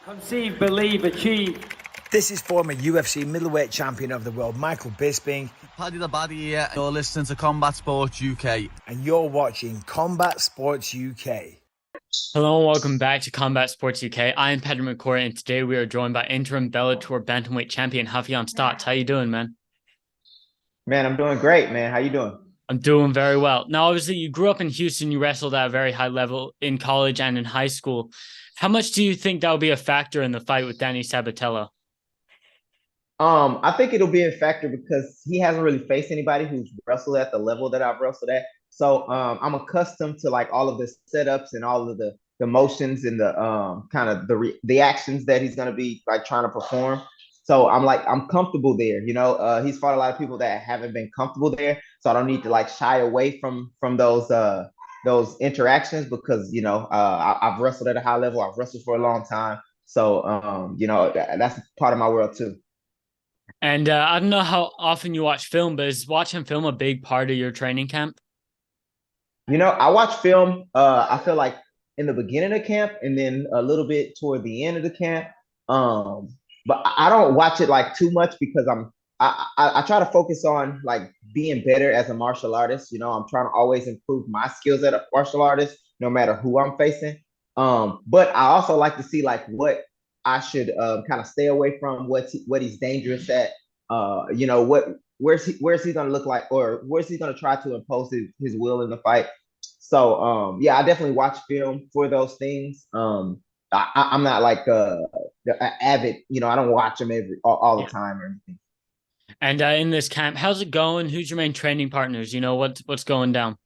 Conceive, believe, achieve. This is former UFC middleweight champion of the world, Michael Bisping. Paddy the Baddy here. You're listening to Combat Sports UK. And you're watching Combat Sports UK. Hello and welcome back to Combat Sports UK. I am Patrick McCorry, and today we are joined by Interim Bellator Bantamweight champion Raufeon Stots. How you doing, man? Man, I'm doing great, man. How you doing? I'm doing very well. Now, obviously, you grew up in Houston. You wrestled at a very high level in college and in high school. How much do you think that will be a factor in the fight with Danny Sabatello? I think it'll be a factor because he hasn't really faced anybody who's wrestled at the level that I've wrestled at. So I'm accustomed to like all of the setups and all of the motions and the kind of the actions that he's gonna be like trying to perform. So I'm comfortable there. You know, he's fought a lot of people that haven't been comfortable there, so I don't need to like shy away from those interactions because you know I've wrestled at a high level. I've wrestled for a long time, so you know that's part of my world too. And I don't know how often you watch film, but is watching film a big part of your training camp? You know, I watch film. I feel like in the beginning of camp, and then a little bit toward the end of the camp. But I don't watch it like too much because I try to focus on like being better as a martial artist. You know, I'm trying to always improve my skills as a martial artist, no matter who I'm facing. But I also like to see like what I should kind of stay away from, what he's dangerous at. You know, where's he gonna look like, or where's he gonna try to impose his will in the fight. So yeah, I definitely watch film for those things. I'm not like an avid, you know, I don't watch them all the time or anything. And in this camp, how's it going? Who's your main training partners? You know, what's going down?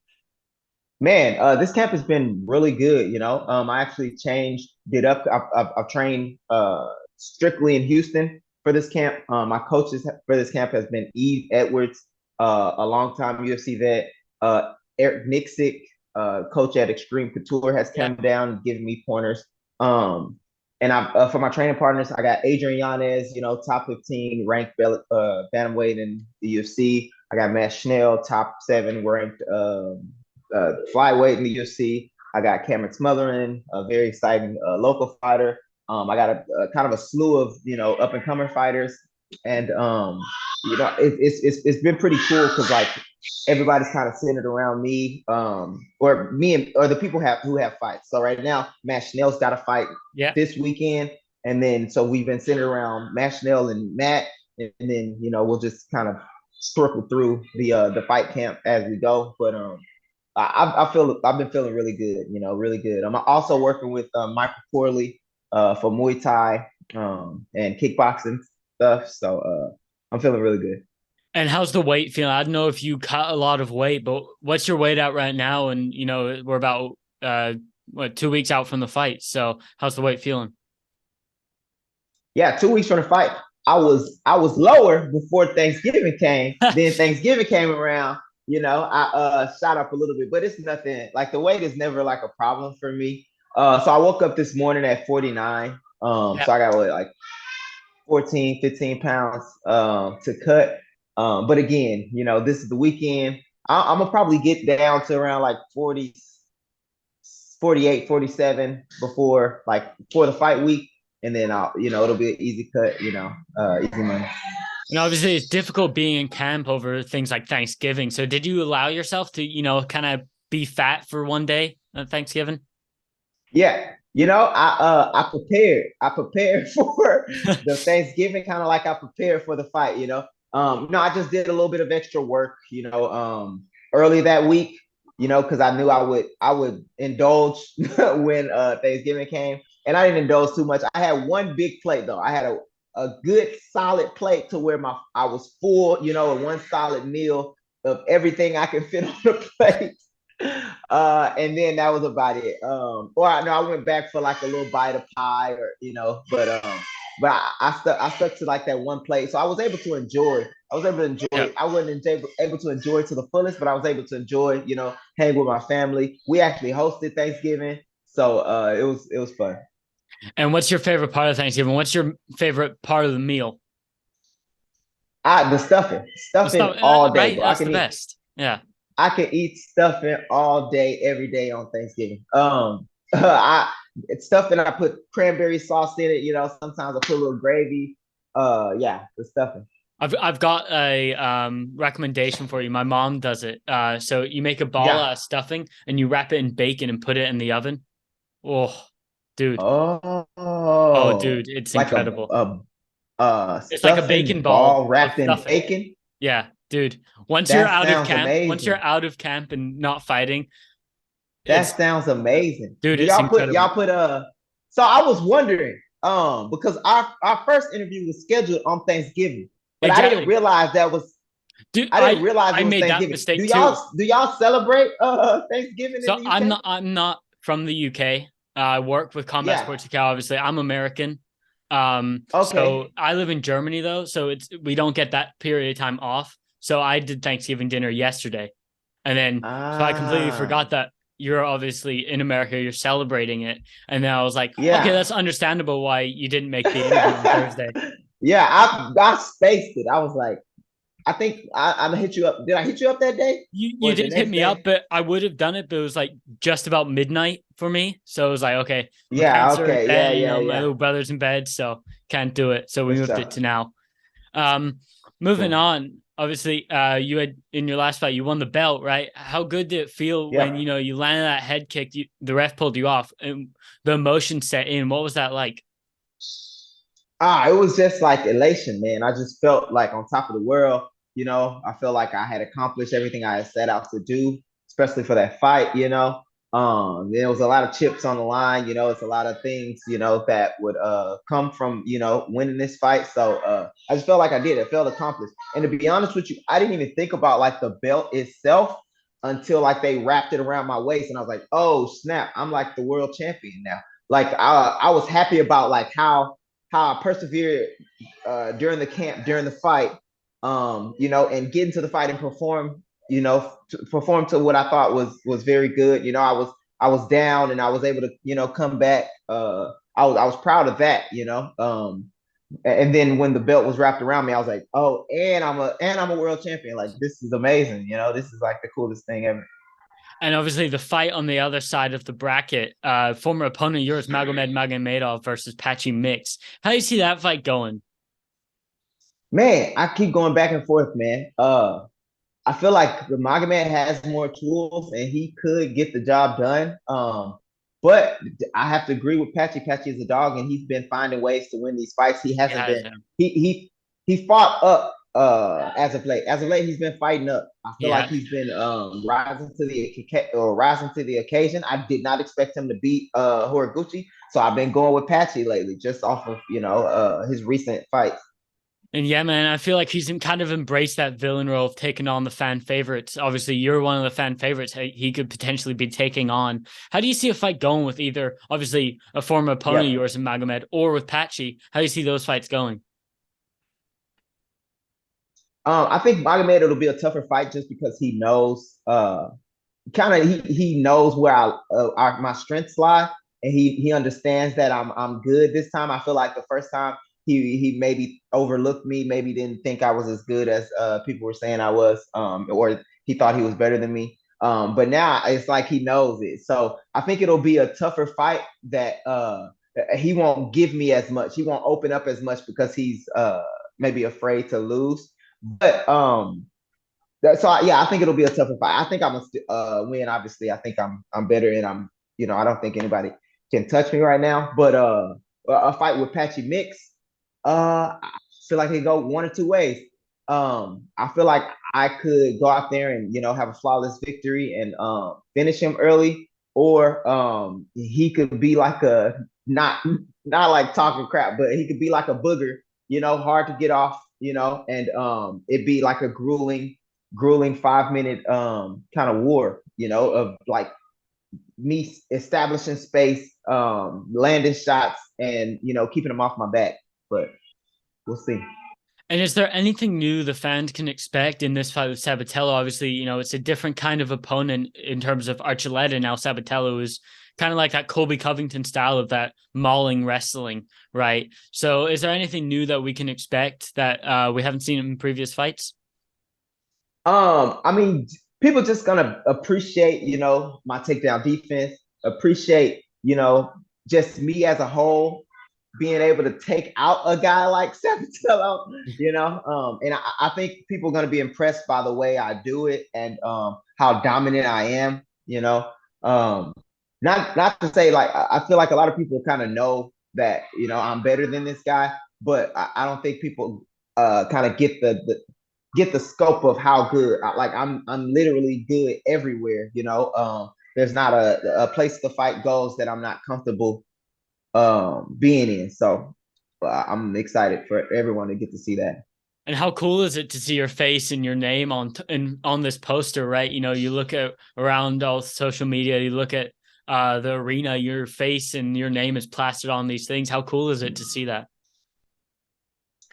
Man, this camp has been really good. You know, I actually changed it up. I've trained strictly in Houston for this camp. My coaches for this camp has been Eve Edwards, a longtime UFC vet. Eric Nixick, coach at Extreme Couture, has come down and given me pointers. And I for my training partners, I got Adrian Yanez, you know, top 15 ranked bantamweight in the UFC. I got Matt Schnell, top 7 ranked flyweight in the UFC. I got Cameron Smothering, a very exciting local fighter. I got a kind of a slew of, you know, up and coming fighters, and you know, it's been pretty cool because like everybody's kind of centered around me, or the people who have fights. So right now, Matt Schnell's got a fight this weekend, and then so we've been centered around Matt Schnell and Matt, and then you know we'll just kind of circle through the fight camp as we go. But I've been feeling really good, you know, really good. I'm also working with Michael Corley for Muay Thai and kickboxing stuff, so I'm feeling really good. And how's the weight feeling? I don't know if you cut a lot of weight, but what's your weight at right now? And, you know, we're about 2 weeks out from the fight. So how's the weight feeling? Yeah, 2 weeks from the fight. I was lower before Thanksgiving came. Then Thanksgiving came around, you know, I shot up a little bit, but it's nothing. Like the weight is never like a problem for me. So I woke up this morning at 49. So I got like 14, 15 pounds to cut. But again, you know, this is the weekend. I'm gonna probably get down to around like 40, 48, 47 before the fight week. And then you know, it'll be an easy cut, you know, easy money. And obviously it's difficult being in camp over things like Thanksgiving. So did you allow yourself to, you know, kind of be fat for one day at Thanksgiving? Yeah. You know, I prepared for the Thanksgiving, kind of like I prepared for the fight, you know. No, I just did a little bit of extra work, you know, early that week, you know, because I knew I would indulge when Thanksgiving came, and I didn't indulge too much. I had one big plate though. I had a good solid plate to where I was full, you know, one solid meal of everything I could fit on the plate. And then that was about it. Or no, I went back for like a little bite of pie, or you know, but I stuck to like that one plate, so I was able to enjoy. I wasn't able to enjoy to the fullest, but I was able to enjoy, you know, hang with my family. We actually hosted Thanksgiving, so it was fun. And what's your favorite part of Thanksgiving? What's your favorite part of the meal? The stuffing all day. Right? That's the best. Yeah. I can eat stuffing all day, every day on Thanksgiving. I it's stuff that I put cranberry sauce in it. Sometimes I put a little gravy. Yeah, the stuffing. I've got a recommendation for you. My mom does it. So you make a ball Yeah. out of stuffing and you wrap it in bacon and put it in the oven. Oh, dude. Oh, Oh, dude, it's like incredible. It's like a bacon stuffing ball ball of wrapped in stuffing. bacon. Yeah, dude. That sounds Once you're amazing. out of camp and not fighting, it's That sounds amazing. dude, Do it's y'all put incredible. y'all put So I was wondering, because our first interview was scheduled on Thanksgiving, but I didn't Exactly. realize Dude, I didn't realize I it was made that Thanksgiving. Do mistake too. y'all celebrate Thanksgiving in So the UK? I'm not from the UK. I work with Combat Yeah. Sports UK. Obviously, I'm American. So Okay. I live in Germany though, so we don't get that period of time off. So I did Thanksgiving dinner yesterday, and then so I completely Ah, forgot that you're obviously in America. You're celebrating it, and then I was like, okay, yeah. that's understandable why you didn't make the interview on Thursday. Yeah, I spaced it. I was like, I think I hit you up. Did I hit you up that day You or the did hit next me up, day? but I would have done it, but it was like just about midnight for me. So it was like, okay, my Yeah, parents are in okay. Yeah, bed, yeah, my yeah. little brother's in bed, so can't do it. So we For moved it sure. to now. Um, Moving Cool. on. Obviously, you had in your last fight, you won the belt, right? How good did it feel when Yeah. you landed that head kick? The ref pulled you off, and the emotion set in. What was that like? It was just like elation, man. I just felt like on top of the world. I felt like I had accomplished everything I had set out to do, especially for that fight. There was a lot of chips on the line. It's a lot of things, that would come from winning this fight. So I just felt like I did. It felt accomplished. And to be honest with you, I didn't even think about like the belt itself until like they wrapped it around my waist, and I was like, oh snap, I'm like the world champion now. Like I was happy about like how I persevered during the camp, during the fight, and get into the fight and perform, perform to what I thought was very good. I was down and I was able to, come back. I was proud of that, and then when the belt was wrapped around me, I was like, oh, and I'm a world champion. Like this is amazing. This is like the coolest thing ever. And obviously, the fight on the other side of the bracket, former opponent of yours, Magomed Magomedov versus Patchy Mix. How do you see that fight going? Man, I keep going back and forth, man. I feel like the Magomed has more tools and he could get the job done. But I have to agree with Patchy. Patchy is a dog and he's been finding ways to win these fights. He hasn't Yeah, been he fought up as of late. As of late, he's been fighting up. I feel like yeah. he's been rising to the occasion. I did not expect him to beat Horiguchi, so I've been going with Patchy lately, just off of his recent fights. And yeah, man, I feel like he's kind of embraced that villain role of taking on the fan favorites. Obviously, you're one of the fan favorites he could potentially be taking on. How do you see a fight going with either, obviously, a former opponent of Yeah. yours in Magomed or with Patchy? How do you see those fights going? I think Magomed it'll be a tougher fight just because he knows kind of he knows where my strengths lie, and he understands that I'm good this time. I feel like the first time he maybe overlooked me, maybe didn't think I was as good as people were saying I was, or he thought he was better than me. But now it's like he knows it. So I think it'll be a tougher fight that he won't give me as much. He won't open up as much because he's maybe afraid to lose. But yeah, I think it'll be a tougher fight. I think I'm gonna win. Obviously, I think I'm better, and I don't think anybody can touch me right now. But a fight with Patchy Mix, I feel like it go one or two ways. I feel like I could go out there and have a flawless victory and finish him early, or he could be like a not like talking crap, but he could be like a booger, hard to get off, and it'd be like a grueling 5 minute kind of war, of like me establishing space, landing shots, and keeping them off my back. But we'll see. And is there anything new the fans can expect in this fight with Sabatello? Obviously, it's a different kind of opponent in terms of Archuleta. Now Sabatello is kind of like that Colby Covington style of that mauling wrestling, right? So is there anything new that we can expect that we haven't seen in previous fights? I mean, people just gonna appreciate, my takedown defense, appreciate, just me as a whole being able to take out a guy like Sabatello, and I think people are going to be impressed by the way I do it and how dominant I am, not to say like I feel like a lot of people kind of know that I'm better than this guy, but I don't think people kind of get the scope of how good. Like I'm literally good everywhere. There's not a place to fight goes that I'm not comfortable being in. So I'm excited for everyone to get to see that. And how cool is it to see your face and your name on this poster, right? You look at around all social media, you look at the arena, your face and your name is plastered on these things. How cool is it to see that?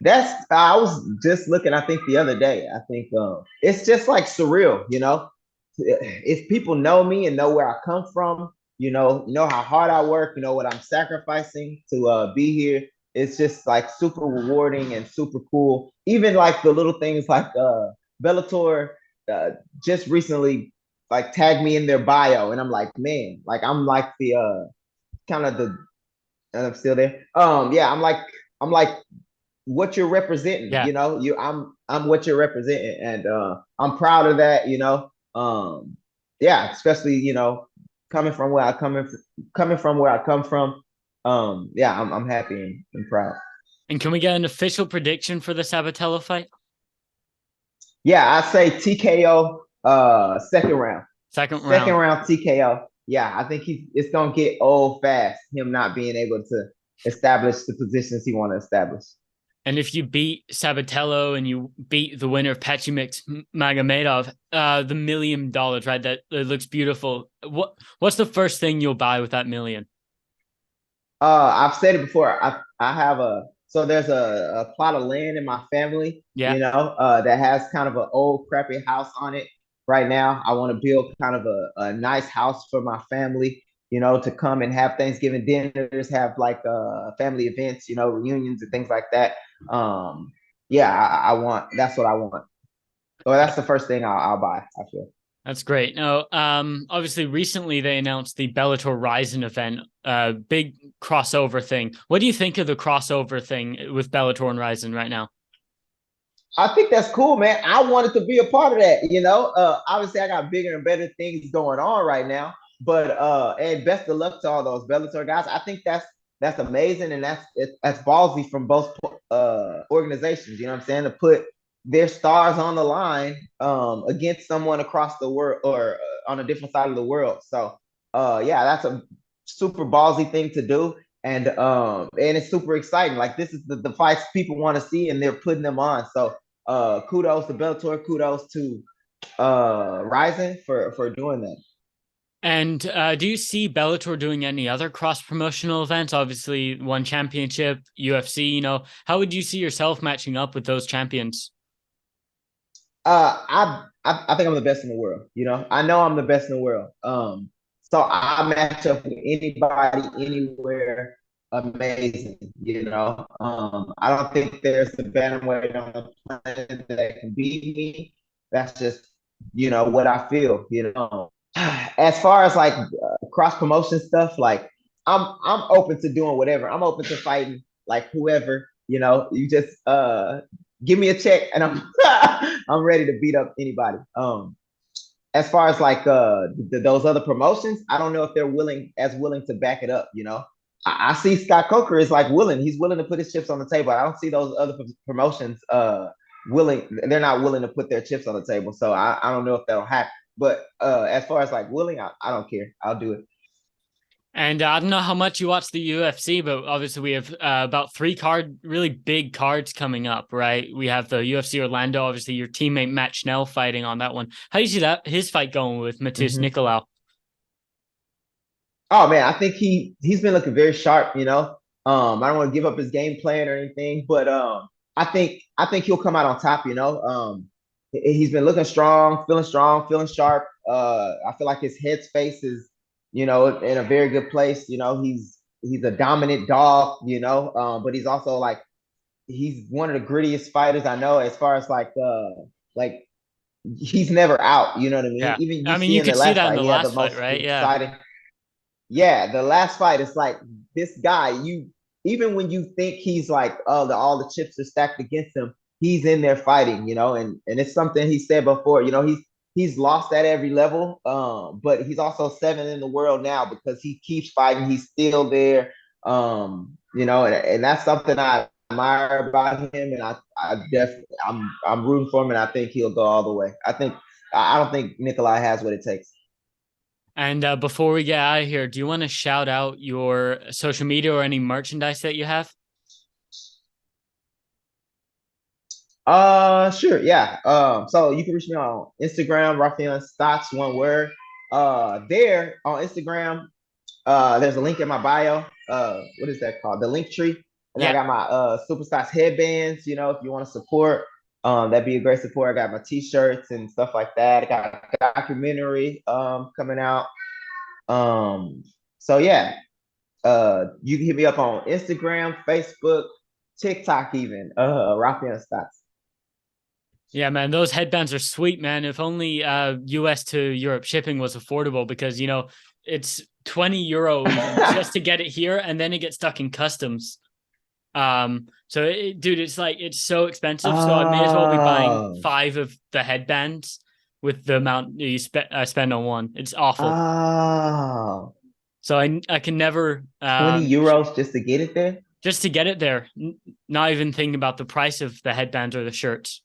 I was just looking, I think the other day, I think it's just like surreal, if people know me and know where I come from, how hard I work, what I'm sacrificing to be here. It's just like super rewarding and super cool. Even like the little things like Bellator just recently like tagged me in their bio, and I'm like, man, like I'm like the kind of the I'm still there. Yeah, I'm like what you're representing. Yeah. I'm what you're representing, and I'm proud of that. Yeah, especially coming from where I coming from where I come from. Yeah, I'm happy and proud. And can we get an official prediction for the Sabatello fight? Yeah, I say TKO. Second round. Second Second round. round TKO. Yeah, I think it's gonna get old fast. Him not being able to establish the positions he want to establish. And if you beat Sabatello and you beat the winner of Pechimix Magomedov, the $1 million, right? That it looks beautiful. What's the first thing you'll buy with that million? I've said it before. I have so there's a plot of land in my family, Yeah. that has kind of an old crappy house on it. Right now, I want to build kind of a nice house for my family, to come and have Thanksgiving dinners, have like family events, reunions and things like that. Yeah, I want. That's what I want. Well, that's the first thing I'll buy. I feel. That's great. Now, obviously, recently they announced the Bellator Rizin event, big crossover thing. What do you think of the crossover thing with Bellator and Rizin right now? I think that's cool, man. I wanted to be a part of that. Obviously, I got bigger and better things going on right now. But and best of luck to all those Bellator guys. I think that's amazing, and that's ballsy from both organizations. You know what I'm saying? To put their stars on the line against someone across the world or on a different side of the world. So yeah, that's a super ballsy thing to do. And it's super exciting. Like this is the fights people want to see, and they're putting them on. So kudos to Bellator, kudos to Rizin for doing that. And do you see Bellator doing any other cross promotional events? Obviously, one championship, UFC. How would you see yourself matching up with those champions? I think I'm the best in the world. I know I'm the best in the world. So I match up with anybody, anywhere, amazing. I don't think there's a bantamweight on the planet that can beat me. That's just what I feel. As far as like cross promotion stuff, like I'm open to doing whatever. I'm open to fighting like whoever. You just give me a check and I'm I'm ready to beat up anybody. As far as like those other promotions, I don't know if they're willing to back it up. I see Scott Coker is like willing. He's willing to put his chips on the table. I don't see those other promotions willing. They're not willing to put their chips on the table. So I don't know if that'll happen. But as far as like willing, I don't care. I'll do it. And I don't know how much you watch the UFC, but obviously we have about really big cards coming up, right? We have the UFC Orlando, obviously your teammate Matt Schnell fighting on that one. How do you see his fight going with Matheus Nicolau? Oh man, I think he's been looking very sharp. I don't want to give up his game plan or anything, but I think he'll come out on top. He's been looking strong, feeling sharp. I feel like his headspace is in a very good place. He's a dominant dog. But he's also like he's one of the grittiest fighters I know as far as like he's never out. You know what I mean? Yeah. Even I mean, you in the could see last that in fight, the he had the last fight, most right? Yeah. exciting. yeah, the last fight, it's like this guy, even when you think he's like, oh, all the chips are stacked against him, he's in there fighting, and it's something he said before, he's lost at every level, but he's also 7 in the world now because he keeps fighting, he's still there, and that's something I admire about him, and I definitely I'm rooting for him, and I think he'll go all the way. I don't think Nikolai has what it takes. And before we get out of here, do you want to shout out your social media or any merchandise that you have? Sure, yeah. So you can reach me on Instagram, Raufeon Stots, one word. There on Instagram, there's a link in my bio. What is that called? The link tree. And then I Yeah. got my Super Stots headbands, if you want to support. That'd be a great support. I got my t-shirts and stuff like that. I got a documentary coming out. So yeah, you can hit me up on Instagram, Facebook, TikTok, even Raufeon Stots. Yeah, man, those headbands are sweet, man. If only US to Europe shipping was affordable because, it's 20 euro even just to get it here and then it gets stuck in customs. Dude, it's so expensive. So I may as well be buying Oh, 5 of the headbands with the amount you spend on one. It's awful. oh, So I can never 20 euros just to get it there? just to get it there, not even thinking about the price of the headbands or the shirts.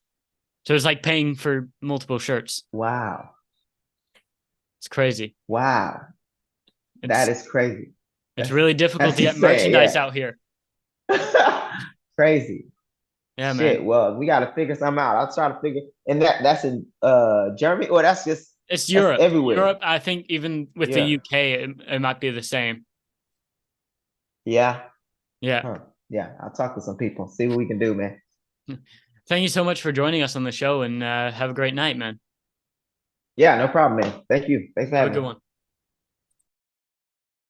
So it's like paying for multiple shirts. Wow. It's crazy. Wow. It's That is crazy. it's really difficult That's to get insane. merchandise Yeah. out here. Crazy. Yeah, man. Shit. Well, we gotta figure something out. I'll try to figure and that's in Germany, or It's that's Europe. everywhere. Europe, I think even with the Yeah. UK, it might be the same. Yeah. Yeah. Huh. Yeah. I'll talk to some people, see what we can do, man. Thank you so much for joining us on the show and have a great night, man. Yeah, no problem, man. Thank you. Thanks for Have a having good me. one.